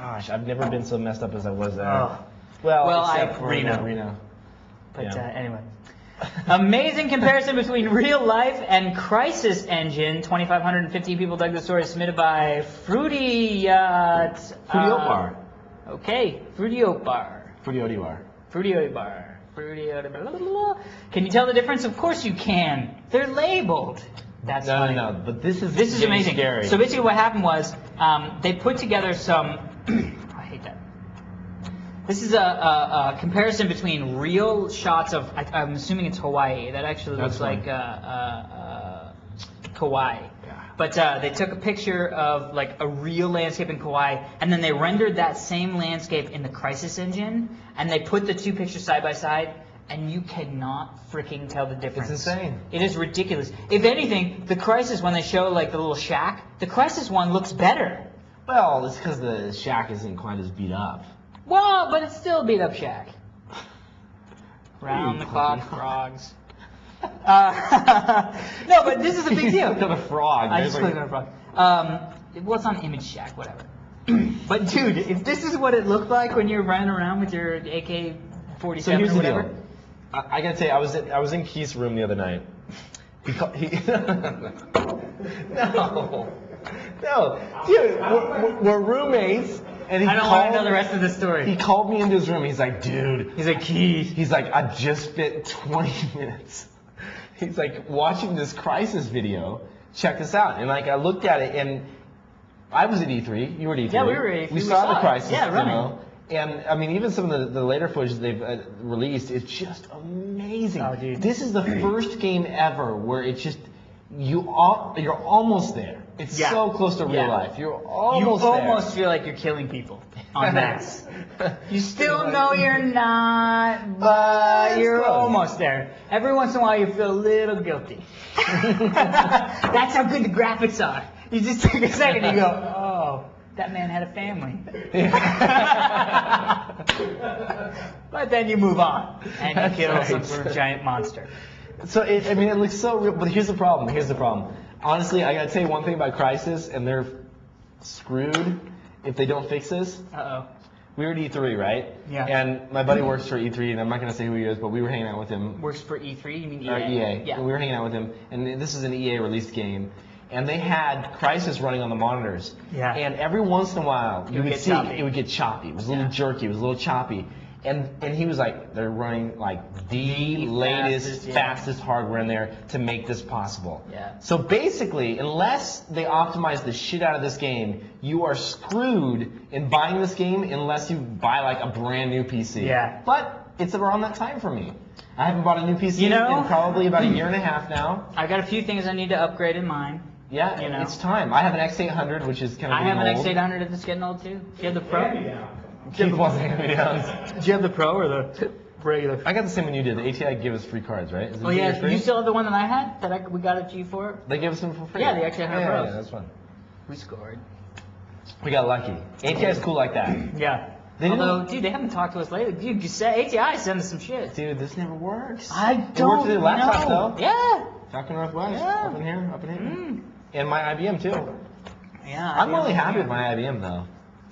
gosh, I've never been so messed up as I was there. Oh. Well, I for Reno. But Yeah. anyway. Amazing comparison between real life and Crisis Engine. 2,515 people dug the story, submitted by Fruity Fruity Oat Bar. Okay, Fruity Oat Bar. Fruity Oat Bar. Fruity Oat Bar. Fruity Oat Bar. Blah, blah, blah. Can you tell the difference? Of course you can. They're labeled. That's funny. No. But this is amazing. scary. So basically, what happened was they put together some. I hate that. This is a comparison between real shots of. I'm assuming it's Hawaii. That actually looks like Kauai. Yeah. But they took a picture of like a real landscape in Kauai, and then they rendered that same landscape in the Crisis Engine, and they put the two pictures side by side, and you cannot freaking tell the difference. It's insane. It is ridiculous. If anything, the Crisis, when they show like the little shack, the Crisis one looks better. Well, it's because the shack isn't quite as beat up. Well, but it's still a beat up shack. Round the clock frogs. No, but this is a big deal. Look at a frog. I just clicked on a frog. Well, it's on Image Shack, whatever. But dude, if this is what it looked like when you're running around with your AK-47 So here's or the whatever. deal. I gotta say, I was in Keith's room the other night. No, dude, we're roommates, and I don't want to know the rest of the story. He called me into his room. He's like, dude. He's like, Keith. He's like, I just spent 20 minutes. He's like, watching this Crisis video. Check this out. And like, I looked at it, and I was at E3. You were at E3. Yeah, we were at E3. We saw the Crisis running. demo. And I mean, even some of the later footage they've released, it's just amazing. Oh, dude. This is the first game ever where it's just you're almost there. It's so close to real life. You're almost there. You almost feel like you're killing people on mass. You still know you're not, but you're almost there. Every once in a while, you feel a little guilty. That's how good the graphics are. You just take a second and you go, oh, that man had a family. But then you move on and you kill some sort of giant monster. So it looks so real. But here's the problem. Honestly, I gotta tell you one thing about Crysis, and they're screwed if they don't fix this. Uh-oh. We were at E3, right? Yeah. And my buddy works for E3, and I'm not gonna say who he is, but we were hanging out with him. Works for E3? You mean EA? EA. Yeah. And we were hanging out with him, and this is an EA released game. And they had Crysis running on the monitors. Yeah. And every once in a while, you would see choppy. it would get choppy. It was a little jerky. It was a little choppy. And he was like, they're running like the latest, fastest hardware in there to make this possible. Yeah. So basically, unless they optimize the shit out of this game, you are screwed in buying this game unless you buy like a brand new PC. Yeah. But it's around that time for me. I haven't bought a new PC in probably about a year and a half now. I've got a few things I need to upgrade in mine. Yeah, You know. It's time. I have an X800, which is kind of I have an old. X800 that's getting old too. Do you have the Pro? Keith wants to hand me downs. Do you have the Pro or the regular? I got the same one you did. The ATI gave us free cards, right? Is it Oh yeah, free? you still have the one that I had that we got at G4? They gave us them for free. Yeah, the X800 Pros. Yeah, that's fun. We scored. We got lucky. ATI is cool like that. Yeah. They Although, dude, they haven't talked to us lately. Dude, you said ATI sent us some shit. Dude, this never works. I It don't works with your laptop know. though. Yeah. Falcon Northwest. Yeah. Up in here. Up in here. Mm. And my IBM too. Yeah. I'm really happy with my IBM though.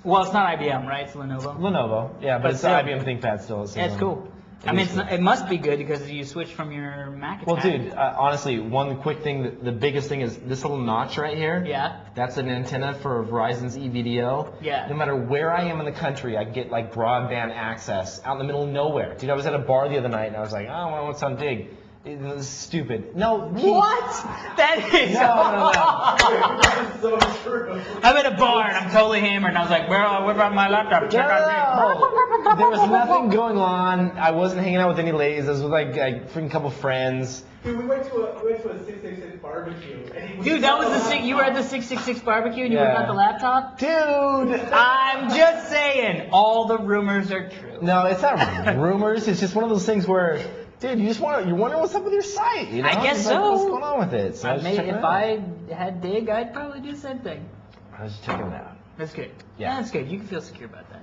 Well, it's not IBM, right? It's Lenovo. Lenovo. Yeah, but it's still. the IBM ThinkPad still. Yeah, it's cool. I mean, it must be good because you switch from your Mac. Well, dude, honestly, one quick thing, the biggest thing is this little notch right here. Yeah. That's an antenna for Verizon's eVDO. Yeah. No matter where I am in the country, I get like broadband access out in the middle of nowhere. Dude, I was at a bar the other night and I was like, oh, I want some dig. It was stupid. No. What? That is No. So true. I'm at a bar and I'm totally hammered and I was like, where about my laptop? Check out There was nothing going on. I wasn't hanging out with any ladies. I was with like a freaking couple friends. Dude, we went to a 666 barbecue. And he was Dude, that was you were at the 666 barbecue and you Yeah. were at the laptop? Dude. I'm just saying, all the rumors are true. No, it's not rumors. It's just one of those things where, dude, you're wondering what's up with your site. You know? I guess It's like, so. What's going on with it? So I was just checking it If out. I had Dig, I'd probably do the same thing. I was just checking it out. That's good. Yeah. That's good. You can feel secure about that.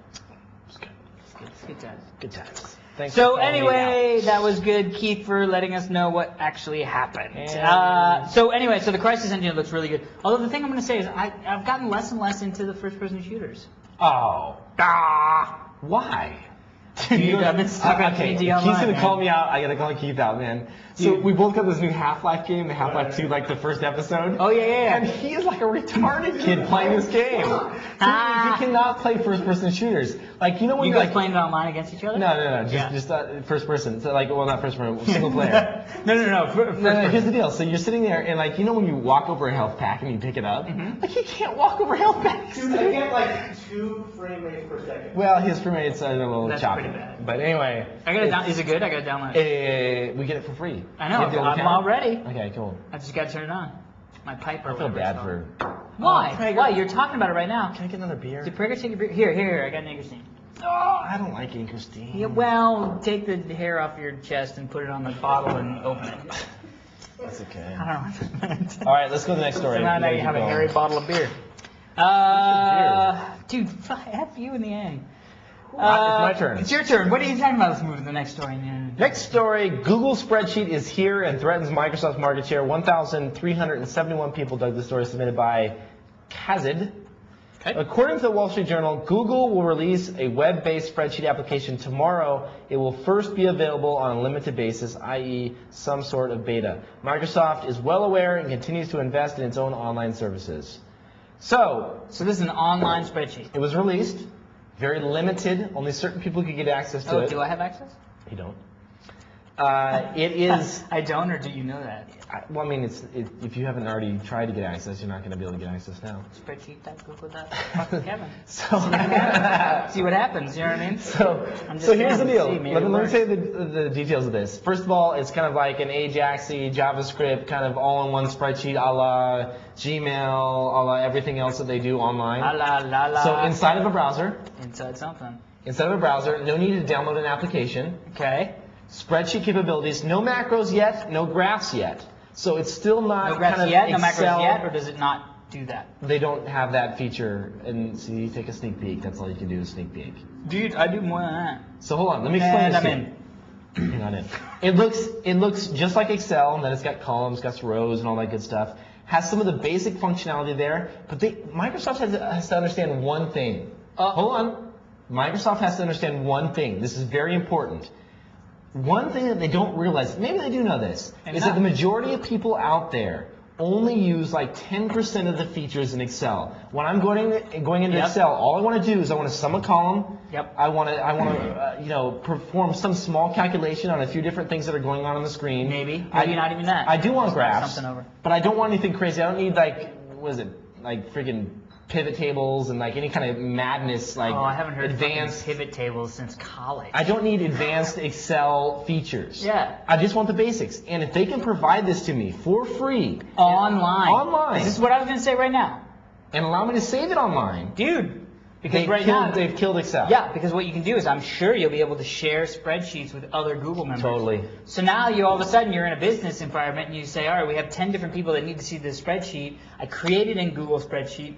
It's good. It's good. It's good times. Good times. Thanks So for calling me anyway, out. that was good, Keith, for letting us know what actually happened. And- So the Crisis Engine looks really good. Although the thing I'm going to say is I've gotten less and less into the first-person shooters. Oh. Ah. Why? Dude, I've been stuck on okay, PG Online, Keith's gonna man. call me out. I gotta call Keith out, man. So Dude. we both got this new Half-Life game, the Half-Life 2, like the first episode. Oh, yeah. And he is like a retarded kid playing this game. So he cannot play first-person shooters. Like, you know when You you're guys like... playing it online against each other? No. Yeah. Just first person. So like, well, not first person, single player. No. No, here's the deal. So you're sitting there, and like, you know when you walk over a health pack and you pick it up? Like, you can't walk over health packs. Dude, I get like 2 frame rates per second. Well, his roommates are a little That's choppy. pretty bad. But anyway. Is it good? I gotta download it. We get it for free. I know, You have the old I'm account? all ready. Okay, cool. I just gotta turn it on. My pipe or I feel whatever. bad it's for... called. Why? Oh, Prager. Why? You're talking about it right now. Can I get another beer? Did Prager take a beer? Here, I got an Diggnation. Oh, I don't like Inkerstein. Yeah, well, take the hair off your chest and put it on the bottle and open it. That's okay. I don't know what that meant. All right, let's go to the next story. So now We you gotta have a keep hairy going. bottle of beer. Dude, F you in the end. It's my turn. It's your turn. What are you talking about? Let's move to the next story. Next story, Google spreadsheet is here and threatens Microsoft's market share. 1,371 people dug the story submitted by Kazid. Okay. According to the Wall Street Journal, Google will release a web-based spreadsheet application tomorrow. It will first be available on a limited basis, i.e. some sort of beta. Microsoft is well aware and continues to invest in its own online services. So this is an online spreadsheet. it was released, very limited, only certain people could get access to it. Do I have access? You don't. It is... I don't, or do you know that? Well, I mean, if you haven't already tried to get access, you're not going to be able to get access now. Spreadsheet.google.com. So, See what happens, you know what I mean? so I'm just here's the down to deal. see, maybe Let it me works. say the details of this. First of all, it's kind of like an Ajax-y JavaScript kind of all-in-one spreadsheet a la Gmail, a la everything else that they do online. La. So inside of a browser, Inside something. no need to download an application. Okay. Spreadsheet capabilities, no macros yet, no graphs yet. So it's still not No graphs kind of yet, no Excel. macros yet, or does it not do that? They don't have that feature, and so you take a sneak peek. That's all you can do is sneak peek. Dude, I do more than that. So hold on, let me explain And this I'm to you. Hang on in. It looks just like Excel, and then it's got columns, got rows, and all that good stuff. Has some of the basic functionality there, but Microsoft has to understand one thing. Hold on. Microsoft has to understand one thing. This is very important. One thing that they don't realize, maybe they do know this, is that the majority of people out there only use like 10% of the features in Excel. When I'm going into Excel, all I want to do is I want to sum a column. Yep. I want to perform some small calculation on a few different things that are going on the screen. Maybe not even that. I do want Just move graphs, something over. but I don't want anything crazy. I don't need like freaking pivot tables and like any kind of madness like I haven't heard advanced pivot tables since college. I don't need advanced Excel features. Yeah. I just want the basics. And if they can provide this to me for free Online. This is what I was going to say right now. And allow me to save it online, Dude. Because now they've killed Excel. Yeah, because what you can do is I'm sure you'll be able to share spreadsheets with other Google members. Totally. So now all of a sudden you're in a business environment and you say, all right, we have 10 different people that need to see this spreadsheet. I create it in Google spreadsheet.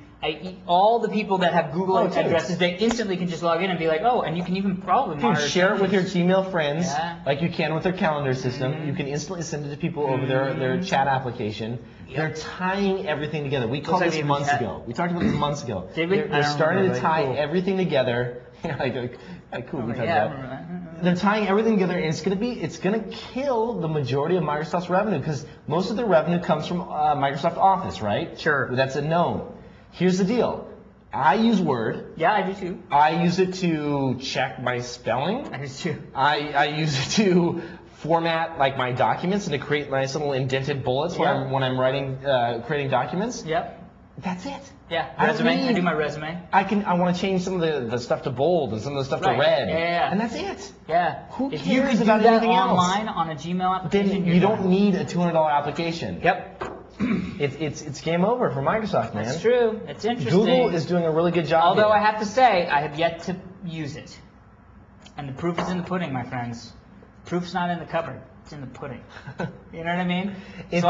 All the people that have Google addresses, they instantly can just log in and be like, oh, and you can even probably monitor. Share it with your Gmail friends, Yeah. like you can with their calendar system. You can instantly send it to people over their chat application. They're tying everything together. We called this months ago. We talked about this months ago. Did we? They're starting to tie everything together. Cool. We talked about. They're tying everything together, and it's gonna kill the majority of Microsoft's revenue because most of their revenue comes from Microsoft Office, right? Sure. That's a known. Here's the deal. I use Word. Yeah, I do too. I use it to check my spelling. I do too. I use it to format like my documents and to create nice little indented bullets when I'm writing, creating documents. Yep. That's it. Yeah. I Resume. I do my resume. I want to change some of the stuff to bold and some of the stuff to red. Yeah. And that's it. Yeah. Who if you cares could do about that anything else? online on a Gmail application, Then you don't need a $200 application. Yep. It's game over for Microsoft, man. That's true. It's interesting. Google is doing a really good job. Although here. I have to say, I have yet to use it. And the proof is in the pudding, my friends. Proof's not in the cupboard. It's in the pudding. You know what I mean?